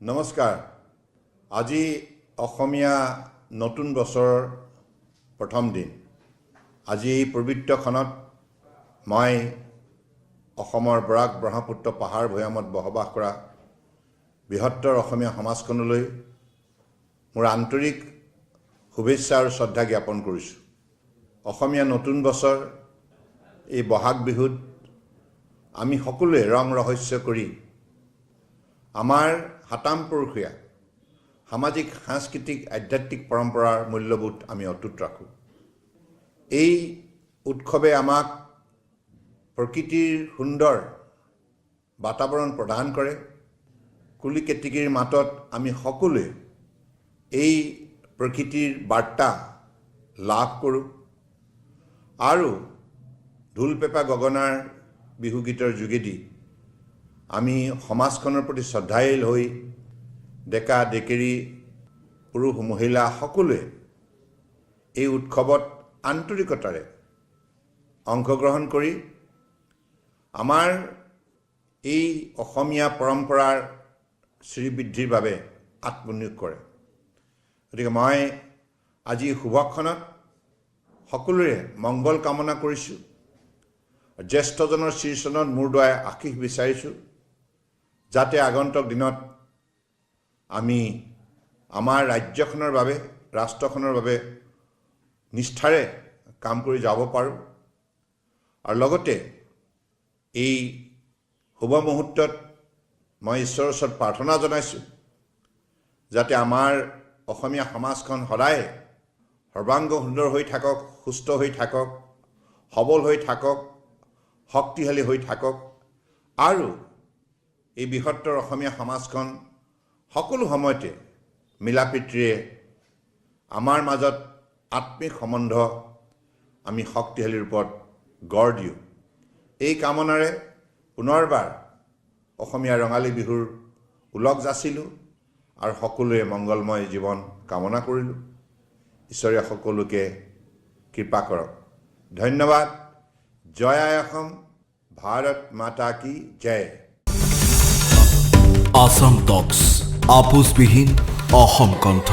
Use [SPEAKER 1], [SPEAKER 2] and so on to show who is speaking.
[SPEAKER 1] নমস্কাৰ। আজি অসমীয়া নতুন বছৰৰ প্ৰথম দিন। আজি এই পবিত্ৰ ক্ষণত মই অসমৰ বৰাক ব্ৰহ্মপুত্ৰ পাহাৰ ভৈয়ামত বসবাস কৰা বৃহত্তৰ অসমীয়া সমাজখনলৈ মোৰ আন্তৰিক শুভেচ্ছা আৰু শ্ৰদ্ধা জ্ঞাপন কৰিছোঁ। অসমীয়া নতুন বছৰ এই বহাগ বিহুত আমি সকলোৱে ৰং ৰহস্য কৰি আমাৰ হাতামপুৰুষীয়া সামাজিক সাংস্কৃতিক আধ্যাত্মিক পৰম্পৰাৰ মূল্যবোধ আমি অটুট ৰাখোঁ। এই উৎসৱে আমাক প্ৰকৃতিৰ সুন্দৰ বাতাবৰণ প্ৰদান কৰে। কুলি কেতেকীৰ মাতত আমি সকলোৱে এই প্ৰকৃতিৰ বাৰ্তা লাভ কৰোঁ আৰু ঢোল পেঁপা গগনাৰ বিহুগীতৰ যোগেদি আমি সমাজখনৰ প্ৰতি শ্ৰদ্ধাশীল হৈ ডেকা ডেকেৰী পুৰুষ মহিলা সকলোৱে এই উৎসৱত আন্তৰিকতাৰে অংশগ্ৰহণ কৰি আমাৰ এই অসমীয়া পৰম্পৰাৰ শ্ৰীবৃদ্ধিৰ বাবে আত্মনিয়োগ কৰে। গতিকে মই আজি শুভক্ষণত সকলোৰে মংগল কামনা কৰিছোঁ। জ্যেষ্ঠজনৰ শ্ৰীচৰণত মূৰ দোৱাই আশীষ বিচাৰিছোঁ, যাতে আগন্তুক দিনত আমি আমাৰ ৰাজ্যখনৰ বাবে ৰাষ্ট্ৰখনৰ বাবে নিষ্ঠাৰে কাম কৰি যাব পাৰোঁ। আৰু লগতে এই শুভ মুহূৰ্তত মই ঈশ্বৰৰ ওচৰত প্ৰাৰ্থনা জনাইছোঁ, যাতে আমাৰ অসমীয়া সমাজখন সদায় সৰ্বাংগ সুন্দৰ হৈ থাকক, সুস্থ হৈ থাকক, সবল হৈ থাকক, শক্তিশালী হৈ থাকক আৰু এই বৃহত্তৰ অসমীয়া সমাজখন সকলো সময়তে মিলাপ্ৰীতিৰে আমাৰ মাজত আত্মিক সম্বন্ধ আমি শক্তিশালী ৰূপত গঢ় দিওঁ। এই কামনাৰে পুনৰবাৰ অসমীয়া ৰঙালী বিহুৰ ওলগ যাচিলোঁ আৰু সকলোৱে মংগলময় জীৱন কামনা কৰিলোঁ। ঈশ্বৰে সকলোকে কৃপা কৰক। ধন্যবাদ। জয় আই অসম, ভাৰত মাতা কি জয়।
[SPEAKER 2] আসাম টক্স আপোচবিহীন অসম কণ্ঠ।